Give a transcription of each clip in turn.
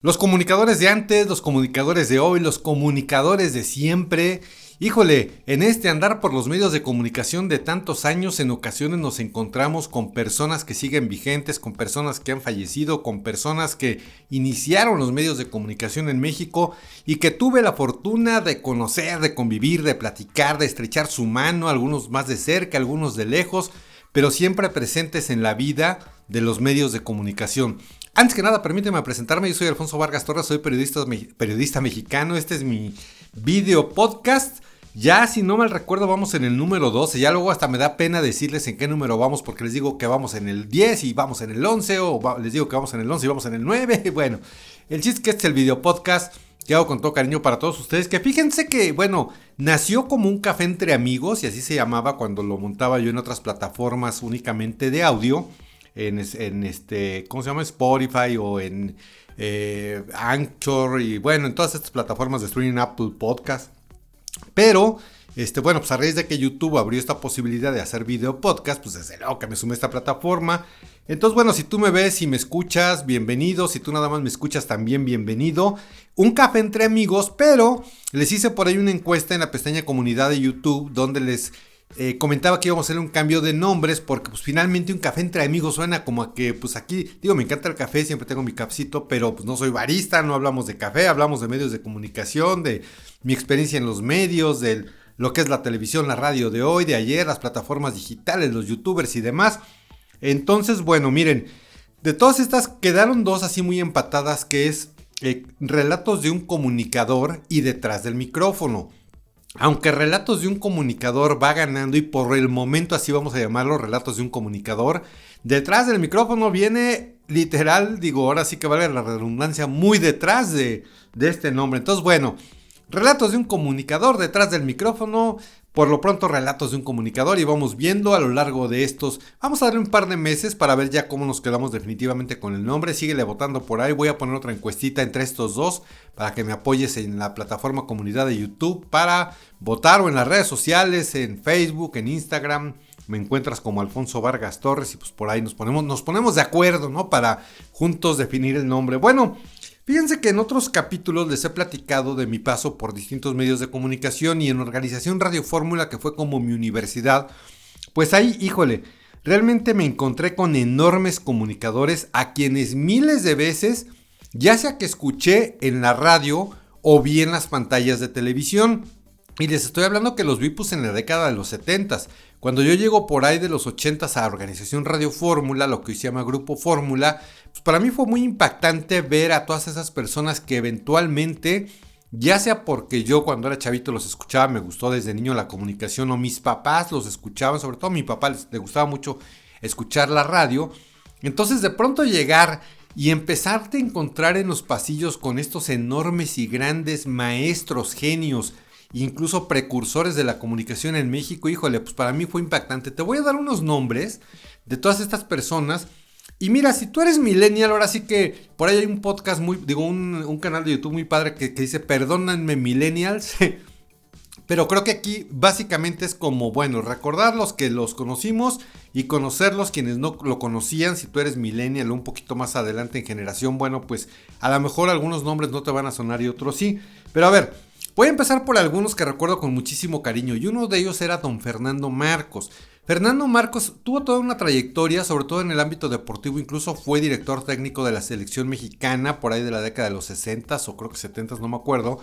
Los comunicadores de antes, los comunicadores de hoy, los comunicadores de siempre. Híjole, en este andar por los medios de comunicación de tantos años, en ocasiones nos encontramos con personas que siguen vigentes, con personas que han fallecido, con personas que iniciaron los medios de comunicación en México y que tuve la fortuna de conocer, de convivir, de platicar, de estrechar su mano, algunos más de cerca, algunos de lejos, pero siempre presentes en la vida de los medios de comunicación. Antes que nada, permíteme presentarme, yo soy Alfonso Vargas Torres, soy periodista mexicano, este es mi video podcast. Ya si no mal recuerdo vamos en el número 12, ya luego hasta me da pena decirles en qué número vamos porque les digo que vamos en el 10 y vamos en el 11 les digo que vamos en el 11 y vamos en el 9. Bueno, el chiste es que este es el video podcast que hago con todo cariño para todos ustedes, que fíjense que, bueno, nació como un café entre amigos y así se llamaba cuando lo montaba yo en otras plataformas únicamente de audio. ¿Cómo se llama? Spotify o en Anchor y bueno, en todas estas plataformas de streaming, Apple Podcast. Pero, bueno, pues a raíz de que YouTube abrió esta posibilidad de hacer video podcast, pues desde luego que me sumé a esta plataforma. Entonces, bueno, si tú me ves y me escuchas, bienvenido. Si tú nada más me escuchas, también bienvenido. Un café entre amigos, pero les hice por ahí una encuesta en la pestaña comunidad de YouTube donde les comentaba que íbamos a hacer un cambio de nombres porque pues finalmente un café entre amigos suena como a que pues aquí, digo, me encanta el café, siempre tengo mi cafecito, pero pues no soy barista, no hablamos de café, hablamos de medios de comunicación, de mi experiencia en los medios, de lo que es la televisión, la radio de hoy, de ayer, las plataformas digitales, los youtubers y demás. Entonces, bueno, miren, de todas estas quedaron dos así muy empatadas, que es relatos de un comunicador y detrás del micrófono. Aunque Relatos de un comunicador va ganando y por el momento así vamos a llamarlo, Relatos de un comunicador, detrás del micrófono viene literal, digo, ahora sí que vale la redundancia, muy detrás de este nombre. Entonces, bueno, Relatos de un comunicador detrás del micrófono, por lo pronto Relatos de un comunicador, y vamos viendo a lo largo de estos, vamos a darle un par de meses para ver ya cómo nos quedamos definitivamente con el nombre. Síguele votando por ahí, voy a poner otra encuestita entre estos dos para que me apoyes en la plataforma comunidad de YouTube para votar, o en las redes sociales, en Facebook, en Instagram. Me encuentras como Alfonso Vargas Torres y pues por ahí nos ponemos de acuerdo, ¿no? Para juntos definir el nombre. Bueno, fíjense que en otros capítulos les he platicado de mi paso por distintos medios de comunicación y en Organización Radio Fórmula, que fue como mi universidad. Pues ahí, híjole, realmente me encontré con enormes comunicadores a quienes miles de veces, ya sea que escuché en la radio o vi en las pantallas de televisión. Y les estoy hablando que los vi pues en la década de los 70s. Cuando yo llego por ahí de los 80s a Organización Radio Fórmula, lo que hoy se llama Grupo Fórmula, pues para mí fue muy impactante ver a todas esas personas que eventualmente, ya sea porque yo cuando era chavito los escuchaba, me gustó desde niño la comunicación, o mis papás los escuchaban, sobre todo a mi papá le gustaba mucho escuchar la radio. Entonces de pronto llegar y empezarte a encontrar en los pasillos con estos enormes y grandes maestros, genios, incluso precursores de la comunicación en México, híjole, pues para mí fue impactante. Te voy a dar unos nombres de todas estas personas. Y mira, si tú eres millennial, ahora sí que por ahí hay un podcast un canal de YouTube muy padre que dice perdónenme millennials. Pero creo que aquí básicamente es como, bueno, recordar los que los conocimos y conocerlos quienes no lo conocían. Si tú eres millennial o un poquito más adelante en generación, bueno, pues a lo mejor algunos nombres no te van a sonar y otros sí. Pero a ver, voy a empezar por algunos que recuerdo con muchísimo cariño, y uno de ellos era don Fernando Marcos. Fernando Marcos tuvo toda una trayectoria, sobre todo en el ámbito deportivo, incluso fue director técnico de la selección mexicana por ahí de la década de los 60s o creo que 70s, no me acuerdo.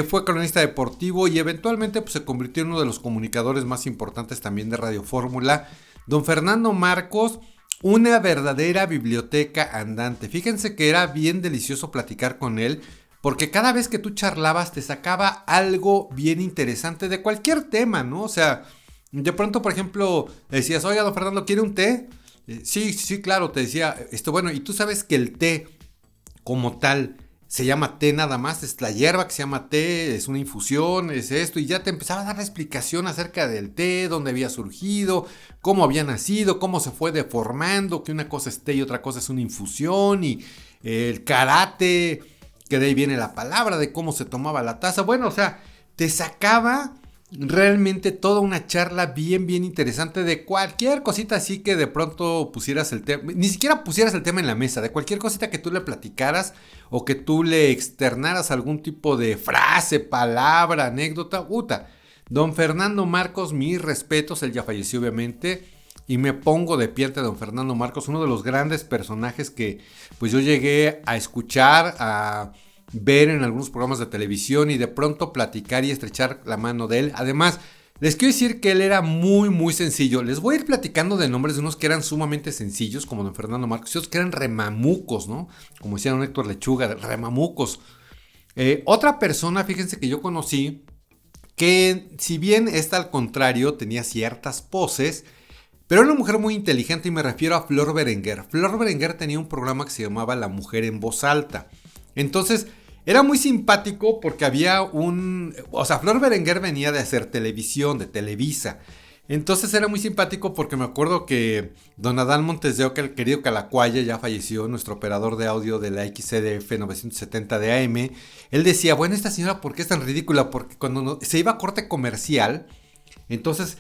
Fue cronista deportivo y eventualmente pues, se convirtió en uno de los comunicadores más importantes también de Radio Fórmula. Don Fernando Marcos, una verdadera biblioteca andante. Fíjense que era bien delicioso platicar con él, porque cada vez que tú charlabas te sacaba algo bien interesante de cualquier tema, ¿no? O sea, de pronto, por ejemplo, decías, oiga, don Fernando, ¿quiere un té? Sí, claro, te decía, bueno, y tú sabes que el té como tal se llama té nada más, es la hierba que se llama té, es una infusión, es esto, y ya te empezaba a dar la explicación acerca del té, dónde había surgido, cómo había nacido, cómo se fue deformando, que una cosa es té y otra cosa es una infusión, y el karate, que de ahí viene la palabra, de cómo se tomaba la taza. Bueno, o sea, te sacaba realmente toda una charla bien, bien interesante de cualquier cosita así que de pronto pusieras el tema, ni siquiera pusieras el tema en la mesa, de cualquier cosita que tú le platicaras o que tú le externaras algún tipo de frase, palabra, anécdota, puta. Don Fernando Marcos, mis respetos, él ya falleció obviamente. Y me pongo de pie ante don Fernando Marcos, uno de los grandes personajes que pues yo llegué a escuchar, a ver en algunos programas de televisión y de pronto platicar y estrechar la mano de él. Además, les quiero decir que él era muy muy sencillo. Les voy a ir platicando de nombres de unos que eran sumamente sencillos, como don Fernando Marcos, y otros que eran remamucos, ¿no? Como decía don Héctor Lechuga, remamucos. Otra persona, fíjense que yo conocí, que si bien esta al contrario tenía ciertas poses, pero era una mujer muy inteligente y me refiero a Flor Berenguer. Flor Berenguer tenía un programa que se llamaba La Mujer en Voz Alta. Entonces, era muy simpático porque había o sea, Flor Berenguer venía de hacer televisión, de Televisa. Entonces era muy simpático porque me acuerdo que don Adán Montes de Oca, el querido Calacuaya, ya falleció, nuestro operador de audio de la XCDF 970 de AM. Él decía, bueno, esta señora, ¿por qué es tan ridícula? Porque cuando se iba a corte comercial, entonces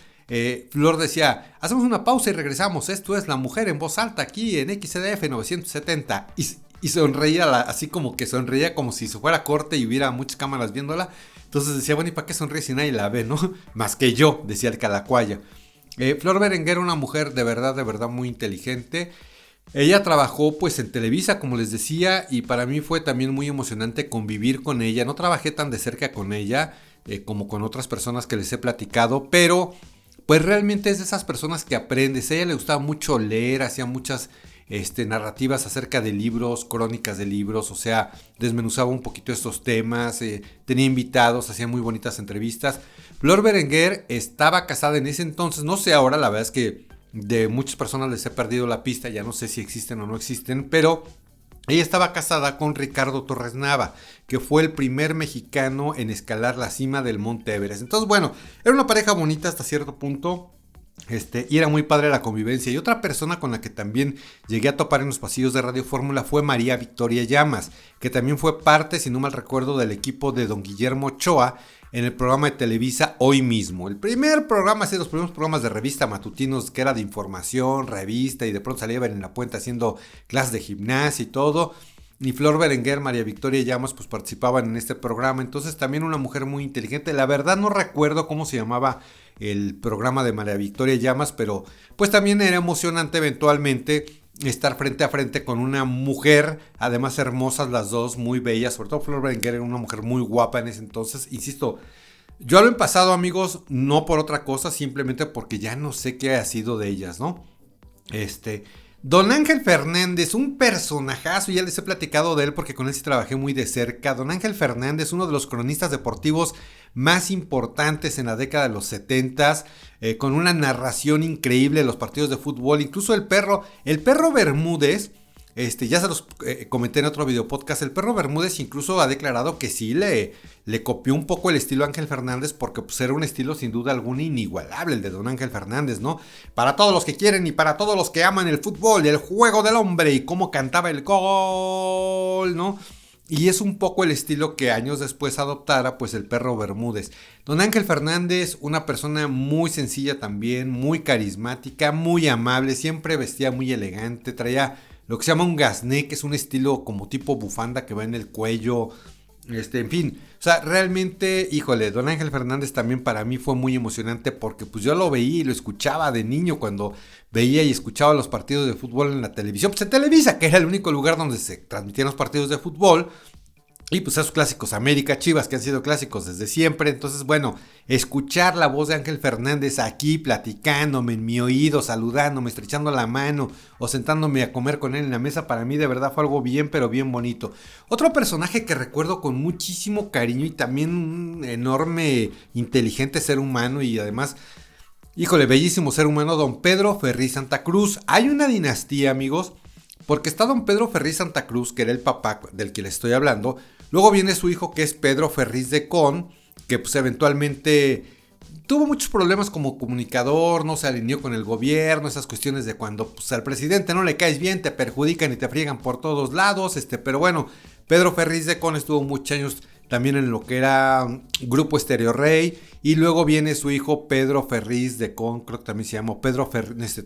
Flor decía, hacemos una pausa y regresamos, esto es La Mujer en Voz Alta aquí en XCDF 970. Y sonreía, así como que sonreía como si se fuera corte y hubiera muchas cámaras viéndola. Entonces decía, bueno, ¿y para qué sonríe si nadie la ve, no? Más que yo, decía el Calacuaya. Flor Berenguer era una mujer de verdad muy inteligente. Ella trabajó pues en Televisa, como les decía, y para mí fue también muy emocionante convivir con ella. No trabajé tan de cerca con ella como con otras personas que les he platicado, pero pues realmente es de esas personas que aprendes. A ella le gustaba mucho leer, hacía muchas narrativas acerca de libros, crónicas de libros, o sea, desmenuzaba un poquito estos temas, tenía invitados, hacía muy bonitas entrevistas. Flor Berenguer estaba casada en ese entonces, no sé ahora, la verdad es que de muchas personas les he perdido la pista, ya no sé si existen o no existen, pero ella estaba casada con Ricardo Torres Nava, que fue el primer mexicano en escalar la cima del Monte Everest. Entonces, bueno, era una pareja bonita hasta cierto punto. Y era muy padre la convivencia. Y otra persona con la que también llegué a topar en los pasillos de Radio Fórmula fue María Victoria Llamas, que también fue parte, si no mal recuerdo, del equipo de don Guillermo Ochoa en el programa de Televisa Hoy Mismo. El primer programa, así los primeros programas de revista matutinos que era de información, revista, y de pronto salía en la puente haciendo clases de gimnasia y todo. Y Flor Berenguer, María Victoria Llamas, pues participaban en este programa. Entonces también una mujer muy inteligente. La verdad no recuerdo cómo se llamaba el programa de María Victoria Llamas, pero pues también era emocionante eventualmente estar frente a frente con una mujer, además hermosas las dos, muy bellas. Sobre todo Flor Berenguer era una mujer muy guapa en ese entonces. Insisto, yo lo he pasado, amigos, no por otra cosa, simplemente porque ya no sé qué ha sido de ellas, ¿no? Don Ángel Fernández, un personajazo, ya les he platicado de él porque con él sí trabajé muy de cerca. Don Ángel Fernández, uno de los cronistas deportivos más importantes en la década de los 70s, con una narración increíble de los partidos de fútbol. Incluso el perro Bermúdez, ya se los comenté en otro video podcast, el perro Bermúdez incluso ha declarado que sí le copió un poco el estilo Ángel Fernández, porque pues era un estilo sin duda alguna inigualable el de don Ángel Fernández, ¿no? Para todos los que quieren y para todos los que aman el fútbol, el juego del hombre y cómo cantaba el gol, ¿no? Y es un poco el estilo que años después adoptara pues el perro Bermúdez. Don Ángel Fernández, una persona muy sencilla también, muy carismática, muy amable, siempre vestía muy elegante, traía lo que se llama un gasné, que es un estilo como tipo bufanda que va en el cuello, en fin, o sea, realmente, híjole, don Ángel Fernández también para mí fue muy emocionante porque pues yo lo veía y lo escuchaba de niño cuando veía y escuchaba los partidos de fútbol en la televisión, pues en Televisa, que era el único lugar donde se transmitían los partidos de fútbol. Y pues esos clásicos América Chivas que han sido clásicos desde siempre. Entonces, bueno, escuchar la voz de Ángel Fernández aquí platicándome en mi oído, saludándome, estrechando la mano o sentándome a comer con él en la mesa, para mí de verdad fue algo bien, pero bien bonito. Otro personaje que recuerdo con muchísimo cariño y también un enorme, inteligente ser humano y además, híjole, bellísimo ser humano, don Pedro Ferriz Santa Cruz. Hay una dinastía, amigos, porque está don Pedro Ferriz Santa Cruz, que era el papá del que les estoy hablando. Luego viene su hijo, que es Pedro Ferriz de Con, que pues eventualmente tuvo muchos problemas como comunicador, no se alineó con el gobierno, esas cuestiones de cuando pues, al presidente no le caes bien, te perjudican y te friegan por todos lados, pero bueno, Pedro Ferriz de Con estuvo muchos años también en lo que era Grupo Estéreo Rey, y luego viene su hijo Pedro Ferriz de Con, creo que también se llamó Pedro Ferriz,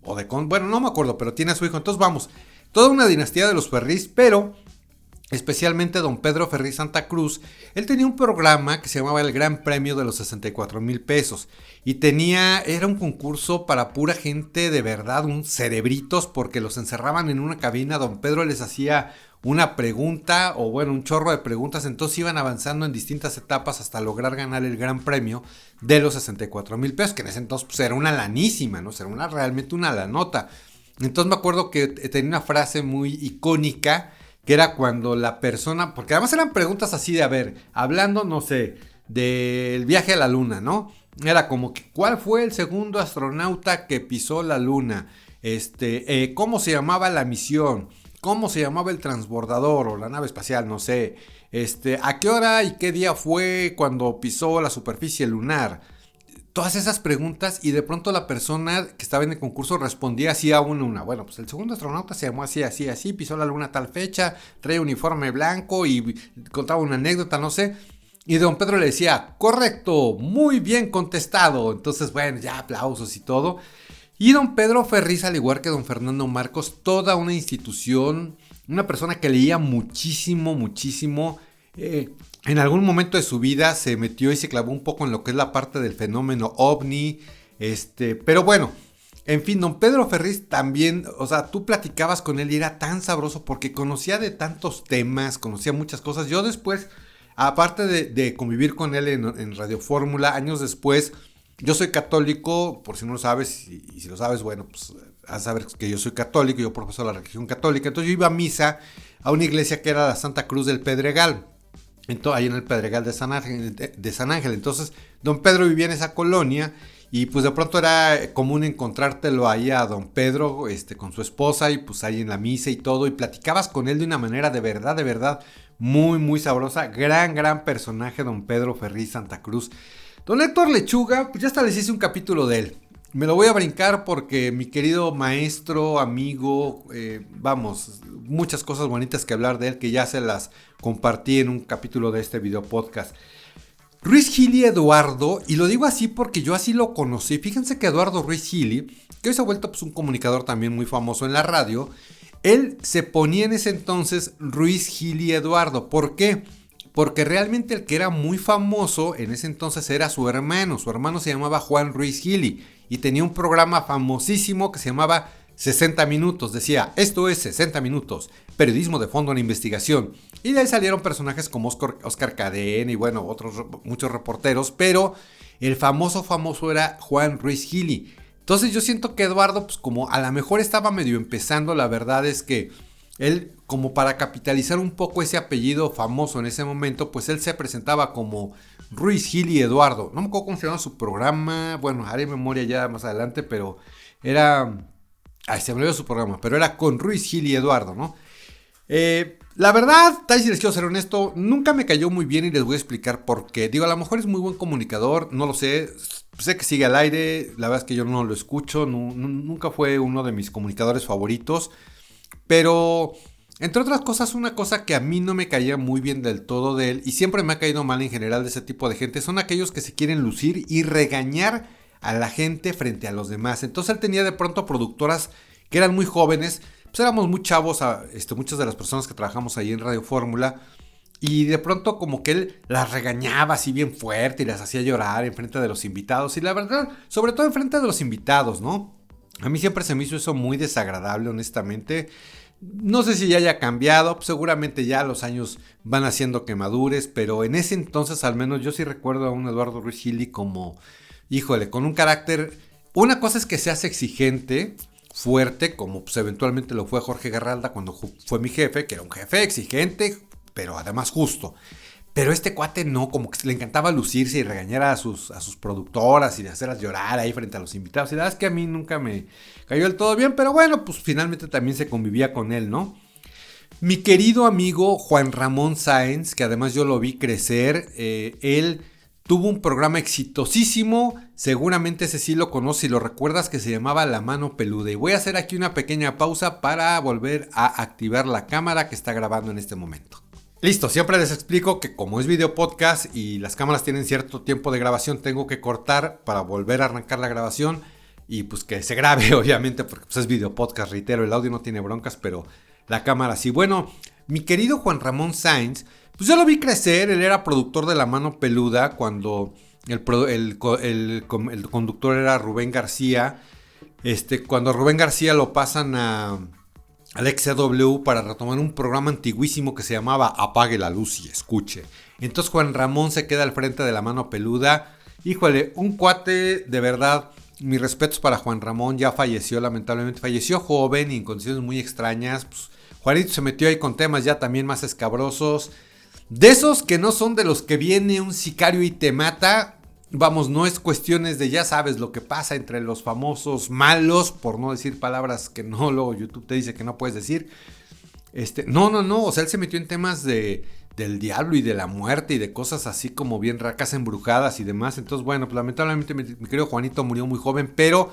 o de Con, bueno, no me acuerdo, pero tiene a su hijo. Entonces vamos, toda una dinastía de los Ferriz, pero especialmente don Pedro Ferriz Santa Cruz, él tenía un programa que se llamaba el Gran Premio de los 64,000 pesos, y era un concurso para pura gente de verdad, un cerebritos, porque los encerraban en una cabina, don Pedro les hacía una pregunta, o bueno, un chorro de preguntas, entonces iban avanzando en distintas etapas hasta lograr ganar el Gran Premio de los 64,000 pesos, que en ese entonces pues, era una lanísima, ¿no? Era realmente una lanota. Entonces me acuerdo que tenía una frase muy icónica, que era cuando la persona, porque además eran preguntas así de, a ver, hablando, no sé, del viaje a la luna, ¿no? Era como que, ¿cuál fue el segundo astronauta que pisó la luna? ¿Cómo se llamaba la misión? ¿Cómo se llamaba el transbordador o la nave espacial? No sé. ¿A qué hora y qué día fue cuando pisó la superficie lunar? Todas esas preguntas, y de pronto la persona que estaba en el concurso respondía así a una. Bueno, pues el segundo astronauta se llamó así, así, así, pisó la luna a tal fecha, trae uniforme blanco y contaba una anécdota, no sé. Y don Pedro le decía, correcto, muy bien contestado. Entonces, bueno, ya aplausos y todo. Y don Pedro Ferriz, al igual que don Fernando Marcos, toda una institución, una persona que leía muchísimo, muchísimo. En algún momento de su vida se metió y se clavó un poco en lo que es la parte del fenómeno ovni. Pero bueno, en fin, don Pedro Ferriz también, o sea, tú platicabas con él y era tan sabroso porque conocía de tantos temas, conocía muchas cosas. Yo después, aparte de convivir con él en Radio Fórmula, años después, yo soy católico, por si no lo sabes, y si lo sabes, bueno, pues a saber que yo soy católico, yo profeso la religión católica. Entonces yo iba a misa a una iglesia que era la Santa Cruz del Pedregal. Entonces, ahí en el Pedregal de San Ángel. Entonces, don Pedro vivía en esa colonia y pues de pronto era común encontrártelo ahí a don Pedro con su esposa y pues ahí en la misa y todo, y platicabas con él de una manera de verdad, muy, muy sabrosa. Gran personaje, don Pedro Ferriz Santa Cruz. Don Héctor Lechuga, pues ya hasta les hice un capítulo de él. Me lo voy a brincar porque mi querido maestro, amigo, vamos, muchas cosas bonitas que hablar de él, que ya se las compartí en un capítulo de este video podcast. Ruiz Gili Eduardo, y lo digo así porque yo así lo conocí. Fíjense que Eduardo Ruiz Gili, que hoy se ha vuelto pues, un comunicador también muy famoso en la radio, él se ponía en ese entonces Ruiz Gili Eduardo. ¿Por qué? Porque realmente el que era muy famoso en ese entonces era su hermano. Su hermano se llamaba Juan Ruiz Gili y tenía un programa famosísimo que se llamaba 60 minutos. Decía, esto es 60 minutos, periodismo de fondo en investigación. Y de ahí salieron personajes como Oscar Cadena y bueno, muchos reporteros, pero el famoso era Juan Ruiz Gili. Entonces yo siento que Eduardo, pues como a lo mejor estaba medio empezando, la verdad es que él, como para capitalizar un poco ese apellido famoso en ese momento, pues él se presentaba como Ruiz Gili Eduardo. No me acuerdo cómo se llama su programa, bueno, haré memoria ya más adelante, pero era... se me olvidó su programa, pero era con Ruiz Gili Eduardo, ¿no? La verdad, tal si les quiero ser honesto, nunca me cayó muy bien y les voy a explicar por qué. Digo, a lo mejor es muy buen comunicador, no lo sé. Sé que sigue al aire, la verdad es que yo no lo escucho, nunca fue uno de mis comunicadores favoritos. Pero, entre otras cosas, una cosa que a mí no me caía muy bien del todo de él, y siempre me ha caído mal en general de ese tipo de gente, son aquellos que se quieren lucir y regañar a la gente frente a los demás. Entonces él tenía de pronto productoras que eran muy jóvenes, pues éramos muy chavos, muchas de las personas que trabajamos ahí en Radio Fórmula, y de pronto como que él las regañaba así bien fuerte y las hacía llorar en frente de los invitados, y la verdad, sobre todo en frente de los invitados, ¿no? A mí siempre se me hizo eso muy desagradable, honestamente. No sé si ya haya cambiado, pues seguramente ya los años van haciendo que madures, pero en ese entonces al menos yo sí recuerdo a un Eduardo Ruiz Gili como, híjole, con un carácter. Una cosa es que seas exigente, fuerte, como pues eventualmente lo fue Jorge Garralda cuando fue mi jefe, que era un jefe exigente, pero además justo. Pero este cuate no, como que le encantaba lucirse y regañar a sus productoras y hacerlas llorar ahí frente a los invitados. Y la verdad es que a mí nunca me cayó del todo bien, pero bueno, pues finalmente también se convivía con él, ¿no? Mi querido amigo Juan Ramón Sáenz, que además yo lo vi crecer, él tuvo un programa exitosísimo, seguramente ese sí lo conoces y lo recuerdas, que se llamaba La Mano Peluda. Y voy a hacer aquí una pequeña pausa para volver a activar la cámara que está grabando en este momento. Listo, siempre les explico que como es video podcast y las cámaras tienen cierto tiempo de grabación, tengo que cortar para volver a arrancar la grabación y pues que se grabe obviamente porque pues es video podcast, reitero, el audio no tiene broncas, pero la cámara sí. Bueno, mi querido Juan Ramón Sáenz, pues yo lo vi crecer, él era productor de La Mano Peluda cuando el conductor era Rubén García. Cuando Rubén García lo pasan al XCW para retomar un programa antiguísimo que se llamaba Apague la Luz y Escuche. Entonces Juan Ramón se queda al frente de La Mano Peluda. Híjole, un cuate de verdad. Mis respetos para Juan Ramón, ya falleció, lamentablemente. Falleció joven y en condiciones muy extrañas. Pues, Juanito se metió ahí con temas ya también más escabrosos. De esos que no son de los que viene un sicario y te mata. Vamos, no es cuestiones de ya sabes lo que pasa entre los famosos malos, por no decir palabras que no, luego YouTube te dice que no puedes decir. No, o sea, él se metió en temas del diablo y de la muerte y de cosas así como bien racas embrujadas y demás. Entonces, bueno, pues lamentablemente mi querido Juanito murió muy joven, pero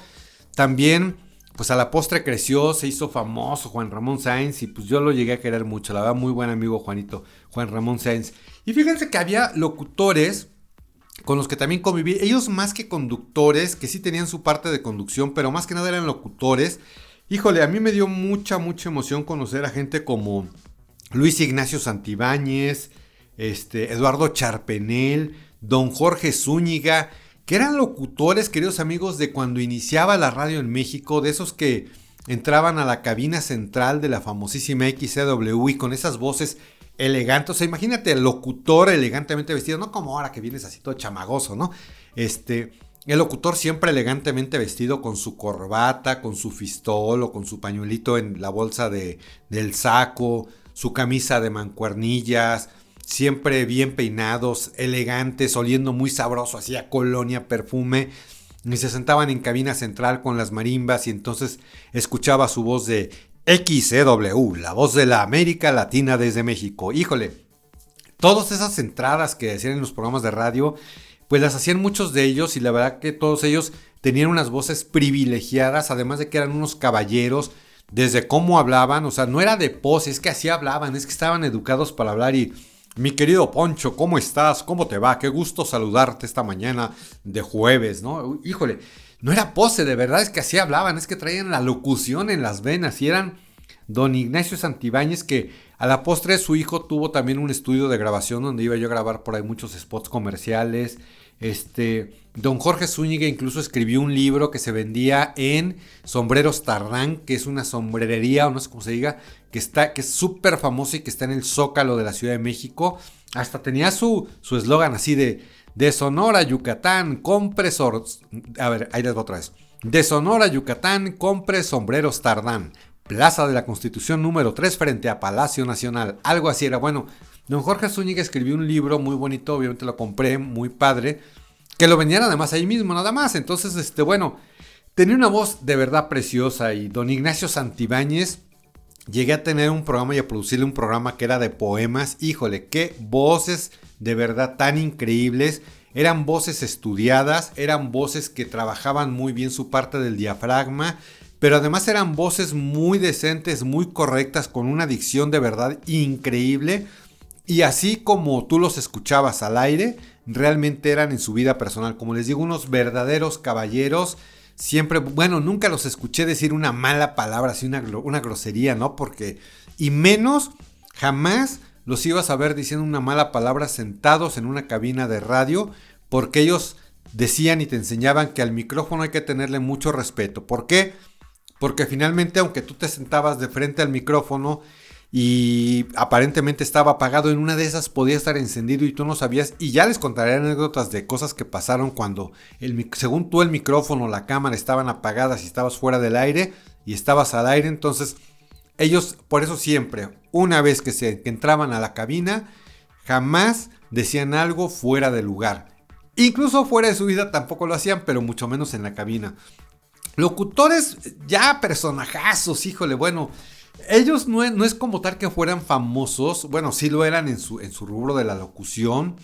también, pues a la postre creció, se hizo famoso Juan Ramón Sáenz y pues yo lo llegué a querer mucho, la verdad, muy buen amigo Juanito, Juan Ramón Sáenz. Y fíjense que había locutores con los que también conviví, ellos más que conductores, que sí tenían su parte de conducción, pero más que nada eran locutores. Híjole, a mí me dio mucha emoción conocer a gente como Luis Ignacio Santibáñez, Eduardo Charpenel, don Jorge Zúñiga, que eran locutores, queridos amigos, de cuando iniciaba la radio en México, de esos que entraban a la cabina central de la famosísima XCW y con esas voces elegante, o sea, imagínate el locutor elegantemente vestido, no como ahora que vienes así todo chamagoso, ¿no? El locutor siempre elegantemente vestido con su corbata, con su fistol o con su pañuelito en la bolsa del saco, su camisa de mancuernillas, siempre bien peinados, elegantes, oliendo muy sabroso, hacía colonia, perfume, y se sentaban en cabina central con las marimbas y entonces escuchaba su voz de XCW, la voz de la América Latina desde México. Híjole, todas esas entradas que hacían en los programas de radio, pues las hacían muchos de ellos y la verdad que todos ellos tenían unas voces privilegiadas, además de que eran unos caballeros, desde cómo hablaban, o sea, no era de pose, es que así hablaban, es que estaban educados para hablar y... Mi querido Poncho, ¿cómo estás? ¿Cómo te va? Qué gusto saludarte esta mañana de jueves, ¿no? Híjole, no era pose, de verdad, es que así hablaban, es que traían la locución en las venas y eran don Ignacio Santibáñez, que a la postre su hijo tuvo también un estudio de grabación donde iba yo a grabar por ahí muchos spots comerciales. Don Jorge Zúñiga incluso escribió un libro que se vendía en Sombreros Tardán, que es una sombrerería, o no sé cómo se diga, que es súper famosa y que está en el Zócalo de la Ciudad de México. Hasta tenía su eslogan así de Sonora, Yucatán, compre... A ver, ahí les va otra vez. De Sonora, Yucatán, compre Sombreros Tardán. Plaza de la Constitución número 3 frente a Palacio Nacional. Algo así era. Bueno, don Jorge Zúñiga escribió un libro muy bonito, obviamente lo compré, muy padre, que lo vendían además ahí mismo, nada más. Entonces, bueno, tenía una voz de verdad preciosa y don Ignacio Santibáñez, llegué a tener un programa y a producirle un programa que era de poemas. Híjole, qué voces de verdad tan increíbles. Eran voces estudiadas, eran voces que trabajaban muy bien su parte del diafragma, pero además eran voces muy decentes, muy correctas, con una dicción de verdad increíble. Y así como tú los escuchabas al aire, realmente eran en su vida personal. Como les digo, unos verdaderos caballeros. Siempre, bueno, nunca los escuché decir una mala palabra, así una grosería, ¿no? Porque, y menos, jamás los ibas a ver diciendo una mala palabra sentados en una cabina de radio, porque ellos decían y te enseñaban que al micrófono hay que tenerle mucho respeto. ¿Por qué? Porque finalmente, aunque tú te sentabas de frente al micrófono y aparentemente estaba apagado, en una de esas podía estar encendido y tú no sabías. Y ya les contaré anécdotas de cosas que pasaron cuando, según tú, el micrófono, la cámara estaban apagadas y estabas fuera del aire y estabas al aire. Entonces, ellos, por eso siempre, una vez que entraban a la cabina, jamás decían algo fuera de lugar. Incluso fuera de su vida tampoco lo hacían, pero mucho menos en la cabina. Locutores ya personajazos, híjole, bueno, ellos no es como tal que fueran famosos, bueno, sí lo eran en su rubro de la locución,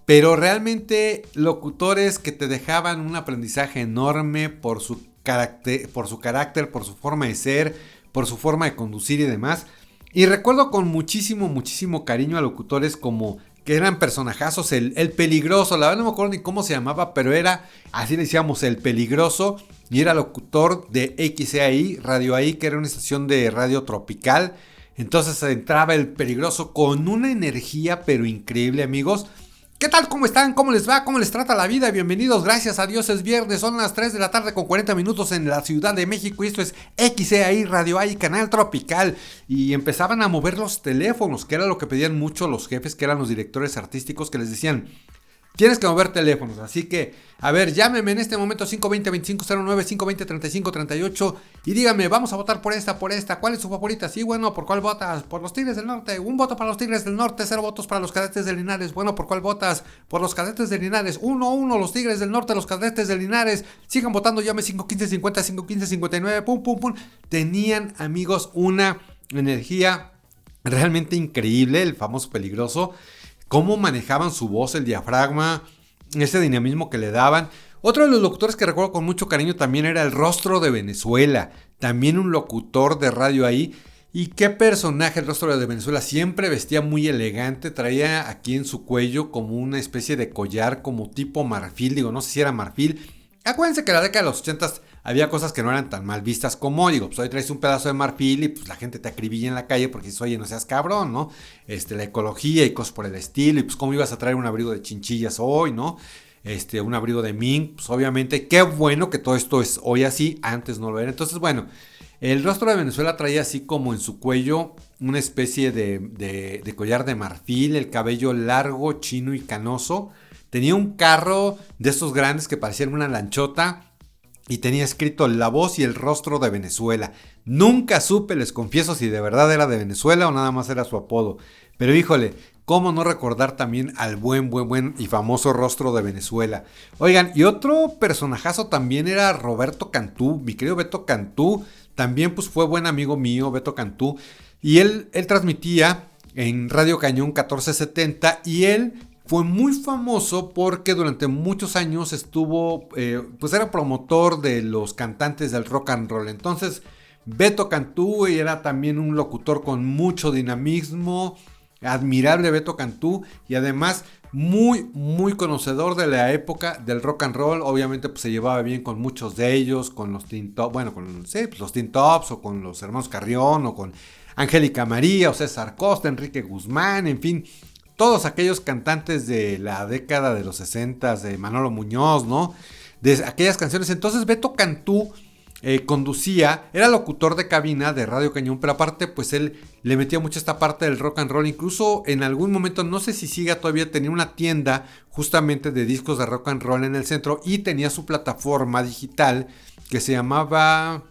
pero realmente locutores que te dejaban un aprendizaje enorme por su carácter, por su forma de ser, por su forma de conducir y demás. Y recuerdo con muchísimo cariño a locutores como que eran personajazos, el Peligroso, la verdad no me acuerdo ni cómo se llamaba, pero era, así le decíamos, el Peligroso, y era locutor de XCAI, Radio AI, que era una estación de radio tropical. Entonces entraba el Peligroso con una energía pero increíble, amigos. ¿Qué tal? ¿Cómo están? ¿Cómo les va? ¿Cómo les trata la vida? Bienvenidos, gracias a Dios es viernes, son las 3 de la tarde con 40 minutos en la Ciudad de México y esto es XCAI, Radio AI, Canal Tropical. Y empezaban a mover los teléfonos, que era lo que pedían mucho los jefes, que eran los directores artísticos, que les decían: tienes que mover teléfonos, así que, a ver, llámeme en este momento 520-2509, 520-3538 y dígame, vamos a votar por esta, ¿cuál es su favorita? Sí, bueno, ¿por cuál votas? Por los Tigres del Norte, un voto para los Tigres del Norte, 0 votos para los Cadetes de Linares, bueno, ¿por cuál votas? Por los Cadetes de Linares, 1-1, los Tigres del Norte, los Cadetes de Linares, sigan votando, llame 515-50, 515-59, pum. Tenían, amigos, una energía realmente increíble, el famoso Peligroso. Cómo manejaban su voz, el diafragma, ese dinamismo que le daban. Otro de los locutores que recuerdo con mucho cariño también era el Rostro de Venezuela, también un locutor de radio ahí. Y qué personaje el Rostro de Venezuela, siempre vestía muy elegante, traía aquí en su cuello como una especie de collar como tipo marfil, digo, no sé si era marfil. Acuérdense que en la década de los 80 había cosas que no eran tan mal vistas como, digo, pues hoy traes un pedazo de marfil y pues la gente te acribilla en la calle porque dices, oye, no seas cabrón, ¿no? La ecología y cosas por el estilo, y pues cómo ibas a traer un abrigo de chinchillas hoy, ¿no? Un abrigo de mink, pues obviamente, qué bueno que todo esto es hoy así, antes no lo era. Entonces, bueno, el Rostro de Venezuela traía así como en su cuello una especie de collar de marfil, el cabello largo, chino y canoso. Tenía un carro de esos grandes que parecían una lanchota y tenía escrito la voz y el rostro de Venezuela. Nunca supe, les confieso, si de verdad era de Venezuela o nada más era su apodo. Pero híjole, cómo no recordar también al buen y famoso Rostro de Venezuela. Oigan, y otro personajazo también era Roberto Cantú, mi querido Beto Cantú. También pues fue buen amigo mío, Beto Cantú. Y él transmitía en Radio Cañón 1470 y él fue muy famoso porque durante muchos años estuvo, pues era promotor de los cantantes del rock and roll. Entonces, Beto Cantú era también un locutor con mucho dinamismo, admirable Beto Cantú, y además muy conocedor de la época del rock and roll. Obviamente pues se llevaba bien con muchos de ellos, con los Teen Tops, bueno, con pues, los Teen Tops o con los hermanos Carrión o con Angélica María o César Costa, Enrique Guzmán, en fin, todos aquellos cantantes de la década de los 60, de Manolo Muñoz, ¿no? De aquellas canciones. Entonces Beto Cantú conducía, era locutor de cabina de Radio Cañón, pero aparte pues él le metía mucho esta parte del rock and roll. Incluso en algún momento, no sé si siga todavía, tenía una tienda justamente de discos de rock and roll en el centro y tenía su plataforma digital que se llamaba...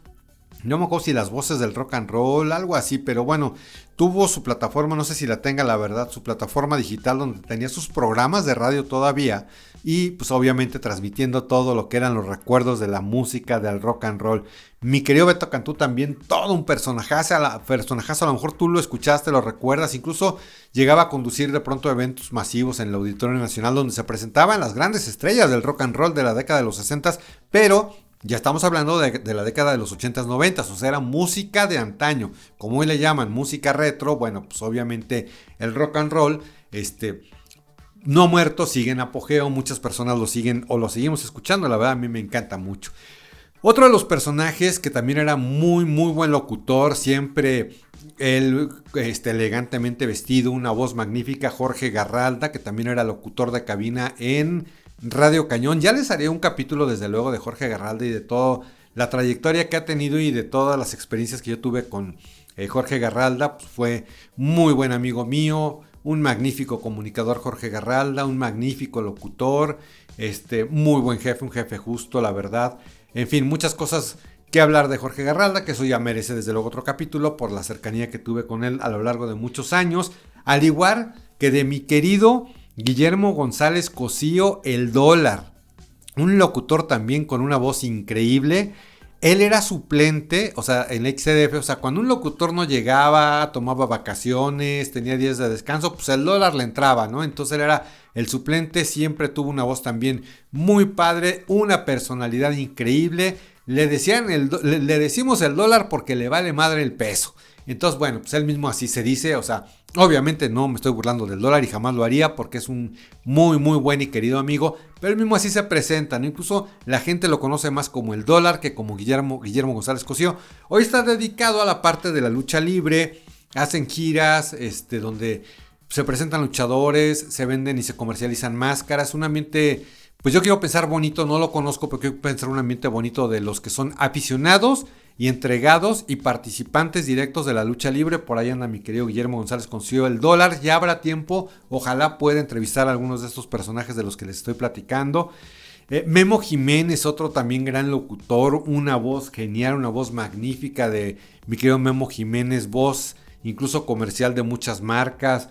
No me acuerdo si Las Voces del Rock and Roll, algo así, pero bueno, tuvo su plataforma, no sé si la tenga la verdad, su plataforma digital donde tenía sus programas de radio todavía y pues obviamente transmitiendo todo lo que eran los recuerdos de la música, del rock and roll. Mi querido Beto Cantú también, todo un personajazo, a lo mejor tú lo escuchaste, lo recuerdas, incluso llegaba a conducir de pronto eventos masivos en el Auditorio Nacional donde se presentaban las grandes estrellas del rock and roll de la década de los 60, pero... ya estamos hablando de la década de los 80s, 90s, o sea, era música de antaño, como hoy le llaman, música retro. Bueno, pues obviamente el rock and roll, no muerto, sigue en apogeo, muchas personas lo siguen o lo seguimos escuchando, la verdad a mí me encanta mucho. Otro de los personajes que también era muy buen locutor, siempre él elegantemente vestido, una voz magnífica, Jorge Garralda, que también era locutor de cabina en Radio Cañón. Ya les haré un capítulo desde luego de Jorge Garralda y de toda la trayectoria que ha tenido y de todas las experiencias que yo tuve con Jorge Garralda. Pues fue muy buen amigo mío, un magnífico comunicador Jorge Garralda, un magnífico locutor, muy buen jefe, un jefe justo, la verdad. En fin, muchas cosas que hablar de Jorge Garralda, que eso ya merece desde luego otro capítulo por la cercanía que tuve con él a lo largo de muchos años, al igual que de mi querido Guillermo González Cosío, el Dólar, un locutor también con una voz increíble. Él era suplente, o sea, en la XCDF, o sea, cuando un locutor no llegaba, tomaba vacaciones, tenía días de descanso, pues el Dólar le entraba, ¿no? Entonces él era el suplente, siempre tuvo una voz también muy padre, una personalidad increíble. Le decimos el Dólar porque le vale madre el peso. Entonces, bueno, pues él mismo así se dice, o sea, obviamente no me estoy burlando del dólar y jamás lo haría porque es un muy, muy buen y querido amigo, pero él mismo así se presenta, ¿no? Incluso la gente lo conoce más como el dólar que como Guillermo González Cosío. Hoy está dedicado a la parte de la lucha libre, hacen giras, donde se presentan luchadores, se venden y se comercializan máscaras, un ambiente, pues yo quiero pensar bonito, no lo conozco, pero quiero pensar un ambiente bonito de los que son aficionados y entregados y participantes directos de la lucha libre. Por ahí anda mi querido Guillermo González Cosío, el dólar. Ya habrá tiempo, ojalá pueda entrevistar a algunos de estos personajes de los que les estoy platicando. Memo Jiménez, otro también gran locutor, una voz genial, una voz magnífica de mi querido Memo Jiménez, voz incluso comercial de muchas marcas.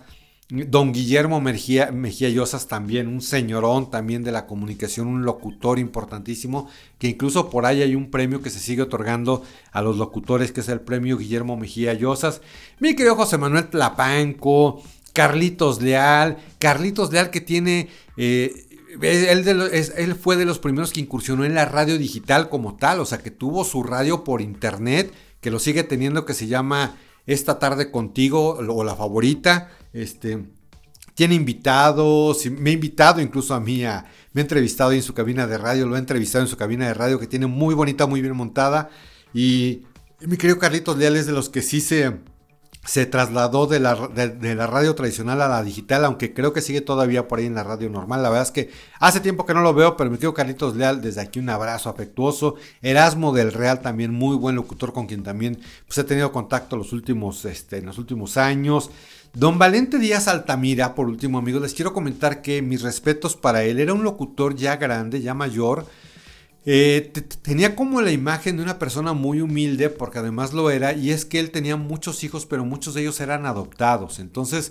Don Guillermo Mejía Llosas también, un señorón también de la comunicación, un locutor importantísimo, que incluso por ahí hay un premio que se sigue otorgando a los locutores, que es el premio Guillermo Mejía Llosas. Mi querido José Manuel Tlapanco, Carlitos Leal que tiene... Él fue de los primeros que incursionó en la radio digital como tal, o sea que tuvo su radio por internet, que lo sigue teniendo, que se llama Esta Tarde Contigo o La Favorita. Tiene invitados, me ha invitado incluso a mí, me ha entrevistado en su cabina de radio, lo he entrevistado en su cabina de radio, que tiene muy bonita, muy bien montada. Y mi querido Carlitos Leal es de los que sí se trasladó de la radio tradicional a la digital, aunque creo que sigue todavía por ahí en la radio normal. La verdad es que hace tiempo que no lo veo, pero mi querido Carlitos Leal, desde aquí un abrazo afectuoso. Erasmo del Real también, muy buen locutor con quien también pues, he tenido contacto en los últimos años. Don Valente Díaz Altamira, por último, amigos, les quiero comentar que mis respetos para él. Era un locutor ya grande, ya mayor. Tenía como la imagen de una persona muy humilde, porque además lo era, y es que él tenía muchos hijos, pero muchos de ellos eran adoptados. Entonces,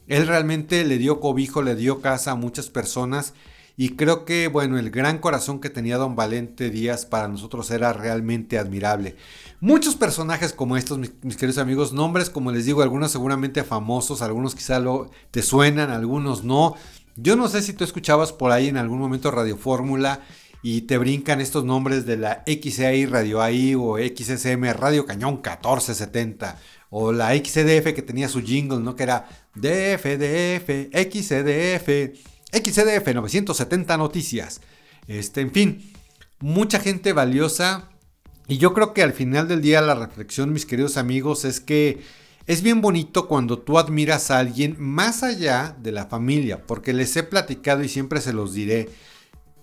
él realmente le dio cobijo, le dio casa a muchas personas, y creo que, bueno, el gran corazón que tenía don Valente Díaz para nosotros era realmente admirable. Muchos personajes como estos, mis queridos amigos, nombres, como les digo, algunos seguramente famosos, algunos quizá te suenan, algunos no. Yo no sé si tú escuchabas por ahí en algún momento Radio Fórmula y te brincan estos nombres de la XCI Radio AI o XSM Radio Cañón 1470 o la XCDF que tenía su jingle, ¿no? Que era DF, XCDF 970 Noticias. En fin, mucha gente valiosa. Y yo creo que al final del día la reflexión, mis queridos amigos, es que es bien bonito cuando tú admiras a alguien más allá de la familia, porque les he platicado y siempre se los diré.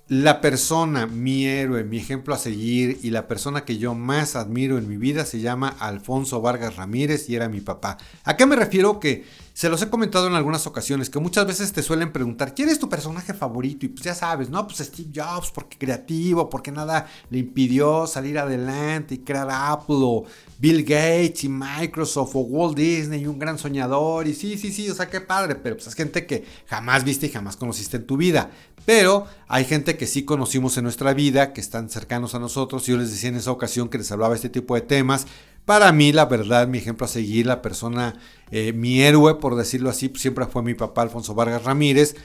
La persona, mi héroe, mi ejemplo a seguir y la persona que yo más admiro en mi vida se llama Alfonso Vargas Ramírez y era mi papá. ¿A qué me refiero? Que se los he comentado en algunas ocasiones, que muchas veces te suelen preguntar ¿quién es tu personaje favorito? Y pues ya sabes, no, pues Steve Jobs, porque creativo, porque nada le impidió salir adelante y crear Apple, o Bill Gates y Microsoft, o Walt Disney, un gran soñador, y sí, o sea, qué padre, pero pues es gente que jamás viste y jamás conociste en tu vida. Pero hay gente que sí conocimos en nuestra vida, que están cercanos a nosotros. Yo les decía en esa ocasión que les hablaba este tipo de temas. Para mí, la verdad, mi ejemplo a seguir, la persona, mi héroe, por decirlo así, pues siempre fue mi papá, Alfonso Vargas Ramírez.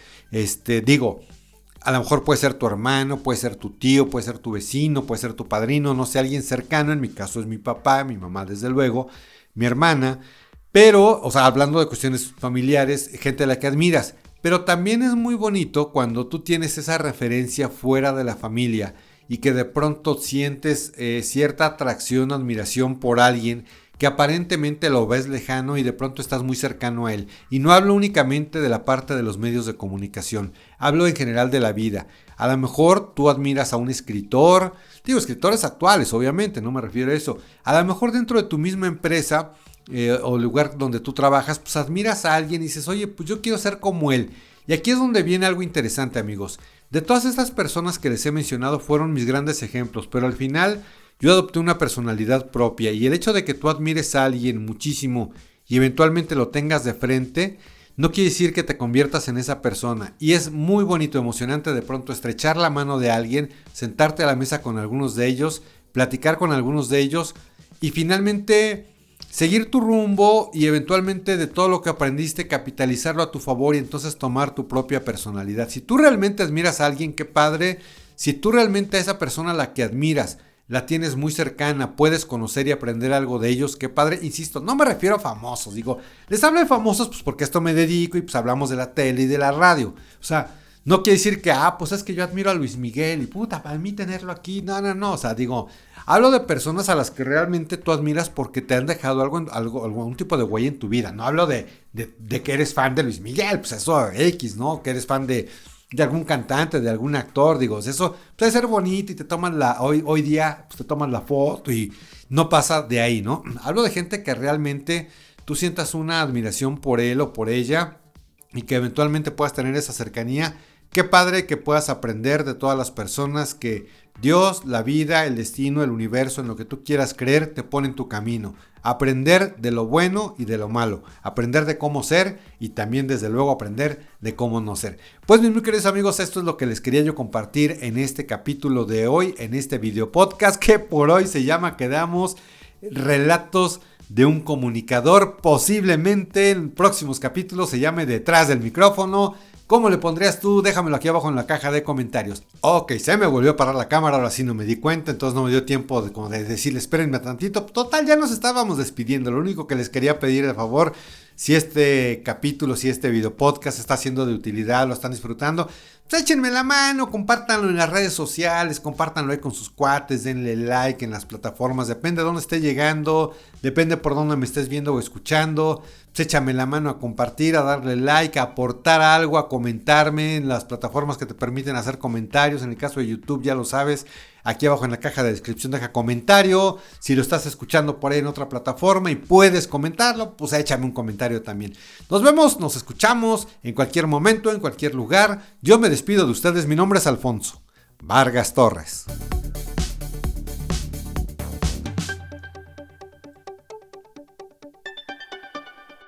Digo, a lo mejor puede ser tu hermano, puede ser tu tío, puede ser tu vecino, puede ser tu padrino, no sé, alguien cercano. En mi caso es mi papá, mi mamá desde luego, mi hermana. Pero, o sea, hablando de cuestiones familiares, gente a la que admiras. Pero también es muy bonito cuando tú tienes esa referencia fuera de la familia y que de pronto sientes cierta atracción o admiración por alguien que aparentemente lo ves lejano y de pronto estás muy cercano a él. Y no hablo únicamente de la parte de los medios de comunicación, hablo en general de la vida. A lo mejor tú admiras a un escritor, digo escritores actuales obviamente, no me refiero a eso. A lo mejor dentro de tu misma empresa o lugar donde tú trabajas, pues admiras a alguien y dices, oye, pues yo quiero ser como él. Y aquí es donde viene algo interesante, amigos. De todas estas personas que les he mencionado fueron mis grandes ejemplos, pero al final yo adopté una personalidad propia y el hecho de que tú admires a alguien muchísimo y eventualmente lo tengas de frente, no quiere decir que te conviertas en esa persona. Y es muy bonito, emocionante de pronto estrechar la mano de alguien, sentarte a la mesa con algunos de ellos, platicar con algunos de ellos y finalmente seguir tu rumbo y eventualmente de todo lo que aprendiste capitalizarlo a tu favor y entonces tomar tu propia personalidad. Si tú realmente admiras a alguien, qué padre. Si tú realmente a esa persona a la que admiras la tienes muy cercana, puedes conocer y aprender algo de ellos, qué padre. Insisto, no me refiero a famosos, digo, les hablo de famosos pues porque a esto me dedico y pues hablamos de la tele y de la radio. O sea, no quiere decir que, pues es que yo admiro a Luis Miguel y puta, para mí tenerlo aquí, no, o sea, digo, hablo de personas a las que realmente tú admiras porque te han dejado algún tipo de huella en tu vida. No hablo de que eres fan de Luis Miguel, pues eso X, ¿no? Que eres fan de algún cantante, de algún actor, digo, eso puede ser bonito y te toman hoy día, pues te toman la foto y no pasa de ahí, ¿no? Hablo de gente que realmente tú sientas una admiración por él o por ella y que eventualmente puedas tener esa cercanía. Qué padre que puedas aprender de todas las personas que Dios, la vida, el destino, el universo, en lo que tú quieras creer, te pone en tu camino. Aprender de lo bueno y de lo malo. Aprender de cómo ser y también desde luego aprender de cómo no ser. Pues mis muy queridos amigos, esto es lo que les quería yo compartir en este capítulo de hoy, en este video podcast que por hoy se llama Quedamos Relatos de un Comunicador. Posiblemente en próximos capítulos se llame Detrás del Micrófono. ¿Cómo le pondrías tú? Déjamelo aquí abajo en la caja de comentarios. Ok, se me volvió a parar la cámara, ahora sí no me di cuenta, entonces no me dio tiempo de decirle espérenme tantito. Total, ya nos estábamos despidiendo. Lo único que les quería pedir de favor, si este capítulo, si este video podcast está siendo de utilidad, lo están disfrutando, pues échenme la mano, compártanlo en las redes sociales, compártanlo ahí con sus cuates, denle like en las plataformas, depende de dónde esté llegando, depende por dónde me estés viendo o escuchando, pues échame la mano a compartir, a darle like, a aportar algo, a comentarme en las plataformas que te permiten hacer comentarios. En el caso de YouTube ya lo sabes, aquí abajo en la caja de descripción deja comentario. Si lo estás escuchando por ahí en otra plataforma y puedes comentarlo, pues échame un comentario también. Nos vemos, nos escuchamos en cualquier momento, en cualquier lugar. Yo me despido de ustedes, mi nombre es Alfonso Vargas Torres.